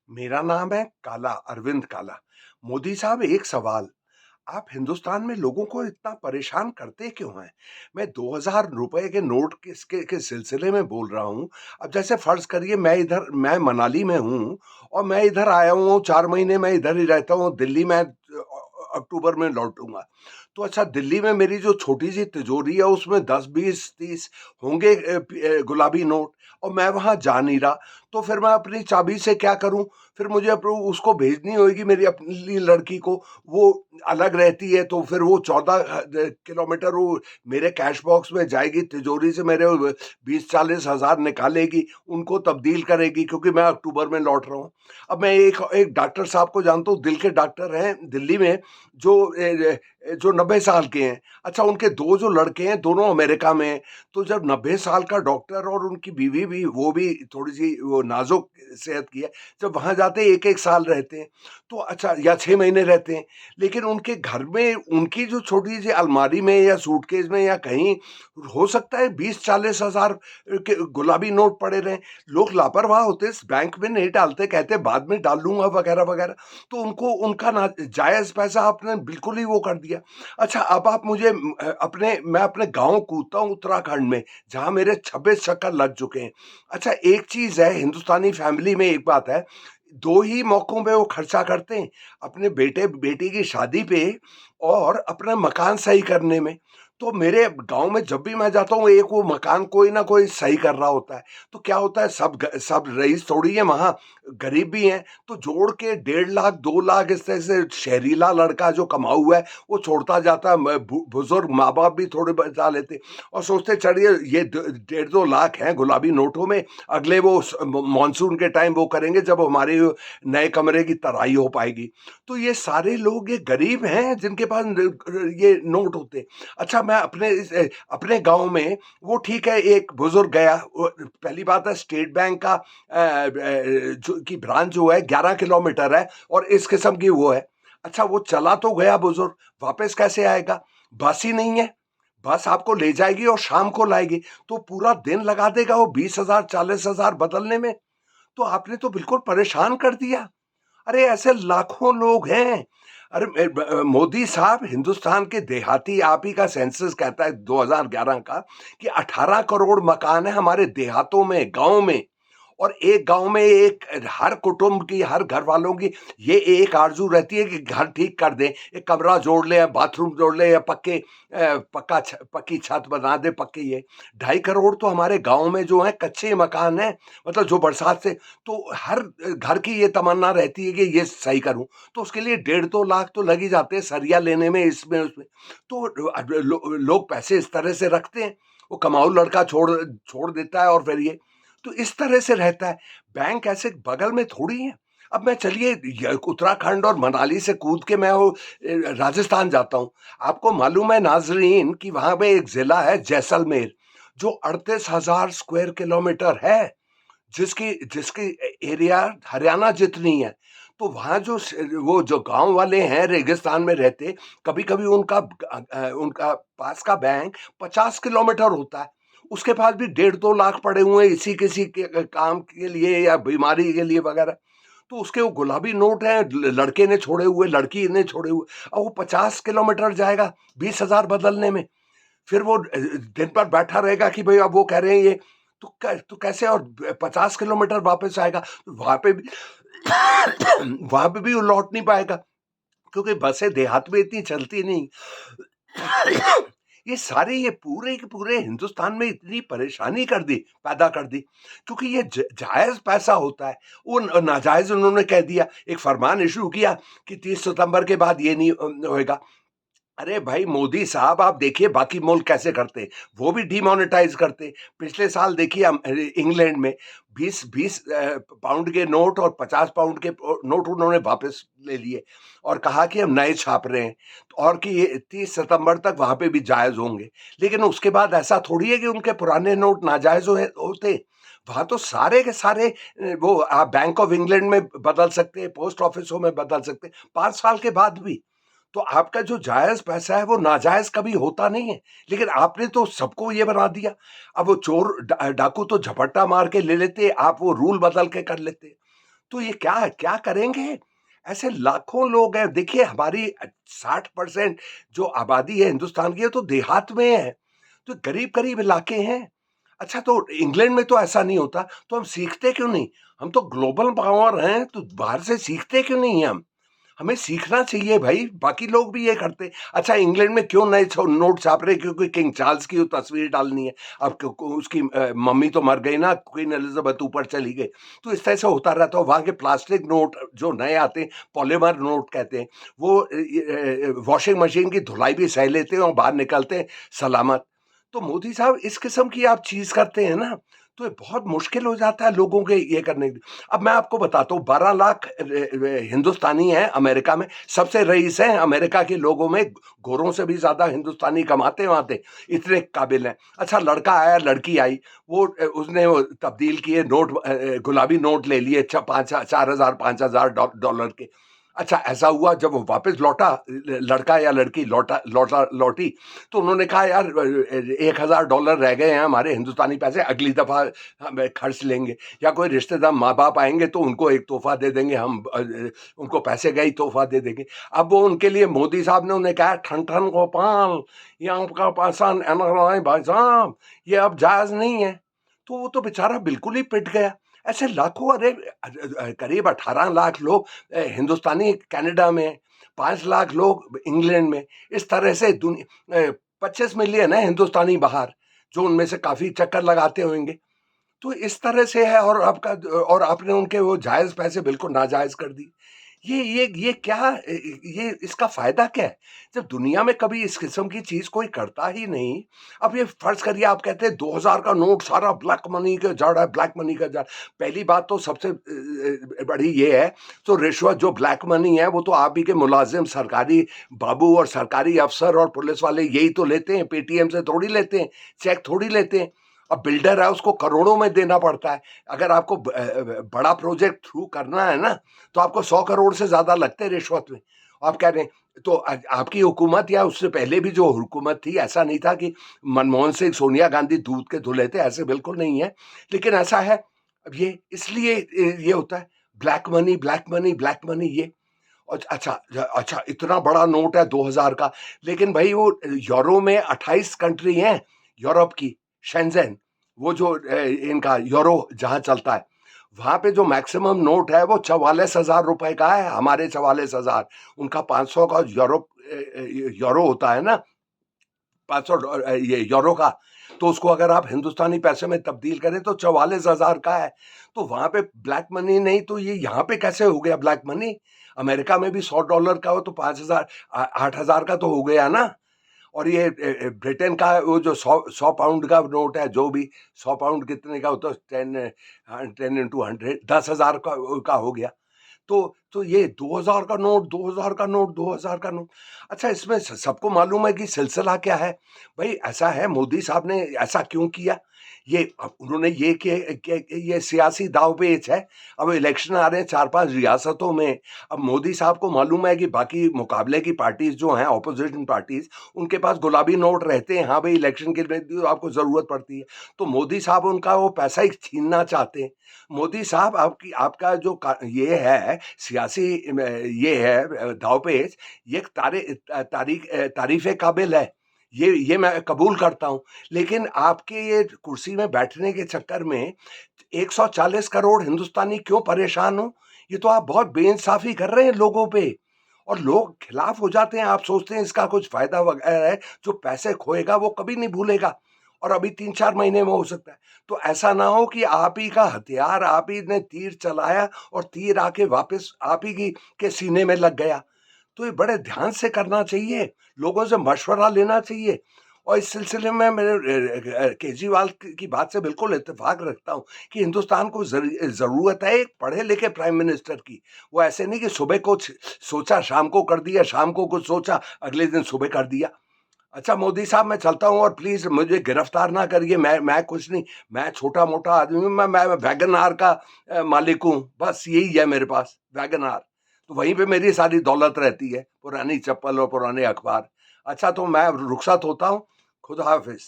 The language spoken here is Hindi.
मेरा नाम है काला, अरविंद काला। मोदी साहब, एक सवाल, आप हिंदुस्तान में लोगों को इतना परेशान करते क्यों हैं? मैं 2000 रुपए के नोट के सिलसिले में बोल रहा हूँ। अब जैसे फ़र्ज़ करिए मैं मनाली में हूँ और मैं इधर आया हुआ हूँ, 4 महीने मैं इधर ही रहता हूँ, दिल्ली में अक्टूबर में लौटूँगा। तो अच्छा, दिल्ली में मेरी जो छोटी-सी तिजोरी है उसमें 10, 20, 30 होंगे गुलाबी नोट, और मैं वहाँ जा नहीं रहा। तो फिर मैं अपनी चाबी से क्या करूँ? फिर मुझे उसको भेजनी होगी मेरी अपनी लड़की को, वो अलग रहती है, तो फिर वो 14 किलोमीटर वो मेरे कैश बॉक्स में जाएगी, तिजोरी से मेरे 20-40 हज़ार निकालेगी, उनको तब्दील करेगी, क्योंकि मैं अक्टूबर में लौट रहा हूँ। अब मैं एक एक डॉक्टर साहब को जानता हूँ, दिल के डॉक्टर हैं दिल्ली में, जो 90 साल के हैं। अच्छा, उनके 2 जो लड़के हैं, दोनों अमेरिका में हैं। तो जब 90 साल का डॉक्टर और उनकी बीवी भी, वो भी थोड़ी-सी वो नाज़ुक सेहत की है, जब वहाँ जाते हैं 1-1 साल रहते हैं, तो अच्छा, या 6 महीने रहते हैं। लेकिन उनके घर में उनकी जो छोटी-सी अलमारी में या सूटकेस में या कहीं हो सकता है 20-40 हज़ार के गुलाबी नोट पड़े रहें। लोग लापरवाह होते हैं, बैंक में नहीं डालते, कहते हैं बाद में डाल लूँगा वगैरह-वगैरह। तो उनको उनका ना जायज़ पैसा आपने बिल्कुल ही वो कर दिया। अच्छा, अब आप मुझे मैं अपने गाँव कूदता हूँ उत्तराखंड में, जहाँ मेरे 26 चक्कर लग चुके हैं। अच्छा, एक चीज़ है, हिंदुस्तानी फैमिली में एक बात है, 2 ही मौकों पे वो खर्चा करते हैं, अपने बेटे-बेटी की शादी पे और अपना मकान सही करने में। तो मेरे गाँव में जब भी मैं जाता हूँ, एक वो मकान कोई ना कोई सही कर रहा होता है। तो क्या होता है, सब रईस थोड़ी है वहाँ, गरीब भी हैं, तो जोड़ के 1.5 लाख, 2 लाख इस तरह से शहरीला लड़का जो कमा हुआ है, वो छोड़ता जाता है। बुज़ुर्ग माँ-बाप भी थोड़े बचा लेते और सोचते, चलिए ये ड 1.5-2 लाख हैं गुलाबी नोटों में, अगले वो मानसून के टाइम वो करेंगे जब हमारे नए कमरे की तराई हो पाएगी। तो ये सारे लोग ये गरीब हैं जिनके पास ये नोट होते हैं। अच्छा, मैं अपने गाँव में, वो ठीक है, एक बुज़ुर्ग गया, पहली बात है, स्टेट बैंक का जो की ब्रांच जो है 11 किलोमीटर है और इस किस्म की वो है। अच्छा, वो चला तो गया बुज़ुर्ग, वापस कैसे आएगा? बस ही नहीं है। बस आपको ले जाएगी और शाम को लाएगी, तो पूरा दिन लगा देगा वो 20,000 40,000 बदलने में। तो आपने तो बिल्कुल परेशान कर दिया। अरे, ऐसे लाखों लोग हैं। अरे, मोदी साहब, हिंदुस्तान के देहाती, आप ही का सेंसस कहता है 2011 का कि 18 करोड़ मकान है हमारे देहातों में, गाँव में। और एक गाँव में एक हर कुटुंब की, हर घर वालों की ये एक आरज़ू रहती है कि घर ठीक कर दें, एक कमरा जोड़ लें या बाथरूम जोड़ लें या पक्की छत बना दें, पक्के ये। 2.5 करोड़ तो हमारे गाँव में जो हैं कच्चे मकान हैं, मतलब जो बरसात से, तो हर घर की ये तमन्ना रहती है कि ये सही करूँ। तो उसके लिए 1.5-2 लाख तो लग ही जाते हैं सरिया लेने में, इसमें, उसमें। तो लोग पैसे इस तरह से रखते हैं, वो कमाऊ लड़का छोड़ छोड़ देता है और फिर ये, तो इस तरह से रहता है। बैंक ऐसे बगल में थोड़ी है। अब मैं, चलिए, उत्तराखंड और मनाली से कूद के मैं वो राजस्थान जाता हूँ। आपको मालूम है नाज़रीन कि वहाँ पे एक ज़िला है जैसलमेर, जो 38,000 स्क्वायर किलोमीटर है, जिसकी जिसकी एरिया हरियाणा जितनी है। तो वहाँ वो जो गाँव वाले हैं रेगिस्तान में रहते, कभी-कभी उनका पास का बैंक 50 किलोमीटर होता है। उसके पास भी 1.5-2 लाख पड़े हुए हैं इसी किसी के काम के लिए या बीमारी के लिए वगैरह। तो उसके वो गुलाबी नोट हैं, लड़के ने छोड़े हुए, लड़की ने छोड़े हुए, और वो 50 किलोमीटर जाएगा 20,000 बदलने में। फिर वो दिन भर बैठा रहेगा कि भई अब वो कह रहे हैं ये, तो कैसे, और 50 किलोमीटर वापस आएगा, तो वहाँ पे भी वहाँ पे भी वो लौट नहीं पाएगा, क्योंकि बसें देहात में इतनी चलती नहीं। ये पूरे के पूरे हिंदुस्तान में इतनी परेशानी पैदा कर दी, क्योंकि ये जायज़ पैसा होता है, वो नाजायज़ उन्होंने कह दिया। एक फरमान इश्यू किया कि 30 सितंबर के बाद ये नहीं होएगा। अरे भाई मोदी साहब, आप देखिए बाकी मुल्क कैसे करते हैं, वो भी डिमोनेटाइज करते। पिछले साल देखिए इंग्लैंड में 20-20 पाउंड के नोट और 50 पाउंड के नोट उन्होंने वापस ले लिए और कहा कि हम नए छाप रहे हैं, और कि ये 30 सितंबर तक वहाँ पे भी जायज़ होंगे। लेकिन उसके बाद ऐसा थोड़ी है कि उनके पुराने नोट नाजायज़ होते। वहाँ तो सारे के सारे वो आप बैंक ऑफ इंग्लैंड में बदल सकते हैं, पोस्ट ऑफिसों में बदल सकते हैं, 5 साल के बाद भी। तो आपका जो जायज़ पैसा है वो नाजायज़ कभी होता नहीं है, लेकिन आपने तो सबको ये बना दिया। अब वो चोर डाकू तो झपट्टा मार के ले लेते, आप वो रूल बदल के कर लेते। तो ये क्या क्या करेंगे? ऐसे लाखों लोग हैं, देखिए हमारी 60% जो आबादी है हिंदुस्तान की, ये तो देहात में है, तो करीब-करीब इलाके हैं। अच्छा, तो इंग्लैंड में तो ऐसा नहीं होता, तो हम सीखते क्यों नहीं? हम तो ग्लोबल पावर हैं, तो बाहर से सीखते क्यों नहीं हम? हमें सीखना चाहिए भाई, बाकी लोग भी ये करते। अच्छा, इंग्लैंड में क्यों नए नोट छाप रहे? क्योंकि किंग चार्ल्स की वो तस्वीर डालनी है। अब उसकी मम्मी तो मर गई ना, क्वीन एलिजाबेथ ऊपर चली गई। तो इस तरह से होता रहता है। वहाँ के प्लास्टिक नोट जो नए आते हैं, पॉलीमर नोट कहते हैं, वो वॉशिंग मशीन की धुलाई भी सह लेते हैं और बाहर निकलते हैं सलामत। तो मोदी साहब, इस किस्म की आप चीज करते हैं ना, तो ये बहुत मुश्किल हो जाता है लोगों के ये करने की। अब मैं आपको बताता हूँ, 12 लाख हिंदुस्तानी हैं अमेरिका में, सबसे रईस हैं अमेरिका के लोगों में, गोरों से भी ज़्यादा हिंदुस्तानी कमाते वहाँ पे, इतने काबिल हैं। अच्छा, लड़का आया, लड़की आई, वो उसने वो तब्दील किए नोट, गुलाबी नोट ले लिए, 4,000 5,000 डॉलर के। अच्छा, ऐसा हुआ जब वो वापस लौटा, लड़का या लड़की लौटी, तो उन्होंने कहा, यार 1,000 डॉलर रह गए हैं हमारे हिंदुस्तानी पैसे, अगली दफ़ा हम खर्च लेंगे। या कोई रिश्तेदार माँ बाप आएंगे तो उनको एक तोहफा दे देंगे हम, उनको पैसे का ही तोहफा दे देंगे। अब वो उनके लिए मोदी साहब ने उन्हें कहा, ठन ठन गोपाल, ये आपका पैसा एनआरआई भाई साहब, ये अब जायज नहीं है। तो वो तो बेचारा बिल्कुल ही पिट गया। ऐसे लाखों, अरे करीब 18 लाख लोग हिंदुस्तानी कनाडा में, 5 लाख लोग इंग्लैंड में, इस तरह से 25 मिलियन है हिंदुस्तानी बाहर, जो उनमें से काफी चक्कर लगाते होंगे। तो इस तरह से है, और आपने उनके वो जायज़ पैसे बिल्कुल नाजायज़ कर दिए। ये क्या, ये इसका फ़ायदा क्या है? जब दुनिया में कभी इस किस्म की चीज़ कोई करता ही नहीं। अब ये फ़र्ज़ करिए, आप कहते हैं 2000 का नोट सारा ब्लैक मनी का जड़ है, ब्लैक मनी का जड़। पहली बात तो सबसे बड़ी ये है, तो रिश्वत जो ब्लैक मनी है, वो तो आप ही के मुलाज़िम, सरकारी बाबू और सरकारी अफ़सर और पुलिस वाले यही तो लेते हैं, पेटीएम से थोड़ी लेते हैं, चेक थोड़ी लेते हैं। अब बिल्डर है, उसको करोड़ों में देना पड़ता है। अगर आपको बड़ा प्रोजेक्ट थ्रू करना है ना, तो आपको 100 करोड़ से ज़्यादा लगते हैं रिश्वत में। आप कह रहे हैं, तो आपकी हुकूमत या उससे पहले भी जो हुकूमत थी, ऐसा नहीं था कि मनमोहन सिंह, सोनिया गांधी दूध के धुले थे, ऐसे बिल्कुल नहीं है। लेकिन ऐसा है, अब ये इसलिए ये होता है, black money, black money, black money ये। अच्छा, अच्छा, इतना बड़ा नोट है 2000 का, लेकिन भाई वो यूरो में 28 कंट्री हैं, यूरोप की, शेंज़ेन, वो जो इनका यूरो जहाँ चलता है, वहाँ पे जो मैक्सिमम नोट है वो 44,000 रुपए का है, हमारे 44,000, उनका 500 का यूरो होता है ना, 500 ये यूरो का, तो उसको अगर आप हिंदुस्तानी पैसे में तब्दील करें तो 44,000 का है। तो वहाँ पे ब्लैक मनी नहीं, तो ये यहाँ पे कैसे हो गया ब्लैक मनी? अमेरिका में भी 100 डॉलर का हो तो 5,000 8,000 का तो हो गया ना। और ये ब्रिटेन का वो जो 100 पाउंड का नोट है, जो भी 100 पाउंड कितने का होता है, 10 इंटू 100, 10,000 का हो गया। तो ये 2000 का नोट, 2000 का नोट, 2000 का नोट। अच्छा, इसमें सबको मालूम है कि सिलसिला क्या है। भाई ऐसा है, मोदी साहब ने ऐसा क्यों किया? ये उन्होंने ये ये सियासी दांव-पेच है। अब इलेक्शन आ रहे हैं 4-5 रियासतों में। अब मोदी साहब को मालूम है कि बाकी मुकाबले की पार्टीज़ जो हैं, ऑपोजिशन पार्टीज़, उनके पास गुलाबी नोट रहते हैं। हाँ भाई, इलेक्शन के लिए तो आपको ज़रूरत पड़ती है। तो मोदी साहब उनका वो पैसा ही छीनना चाहते हैं। मोदी साहब, आपका जो ये है सियासी ये है दांव-पेच, ये तारीफ़ काबिल है। ये मैं कबूल करता हूँ। लेकिन आपके ये कुर्सी में बैठने के चक्कर में 140 करोड़ हिंदुस्तानी क्यों परेशान हो? ये तो आप बहुत बेइंसाफ़ी कर रहे हैं लोगों पे, और लोग खिलाफ हो जाते हैं। आप सोचते हैं इसका कुछ फ़ायदा वग़ैरह है, जो पैसे खोएगा वो कभी नहीं भूलेगा, और अभी 3-4 महीने में हो सकता है। तो ऐसा ना हो कि आप ही का हथियार, आप ही ने तीर चलाया और तीर आके वापस आप ही के सीने में लग गया। तो ये बड़े ध्यान से करना चाहिए, लोगों से मशवरा लेना चाहिए। और इस सिलसिले में मेरे केजरीवाल की बात से बिल्कुल इत्तेफ़ाक रखता हूँ कि हिंदुस्तान को ज़रूरत है एक पढ़े-लिखे प्राइम मिनिस्टर की। वो ऐसे नहीं कि सुबह कुछ सोचा, शाम को कर दिया, शाम को कुछ सोचा, अगले दिन सुबह कर दिया। अच्छा मोदी साहब, मैं चलता हूँ, और प्लीज़ मुझे गिरफ्तार ना करिए। मैं कुछ नहीं, मैं छोटा-मोटा आदमी हूँ, मैं वैगन आर का मालिक हूँ, बस यही है मेरे पास, वैगन आर। तो वहीं पे मेरी सारी दौलत रहती है, पुरानी चप्पल और पुराने अखबार। अच्छा, तो मैं रुखसत होता हूँ, खुदा हाफ़िज़।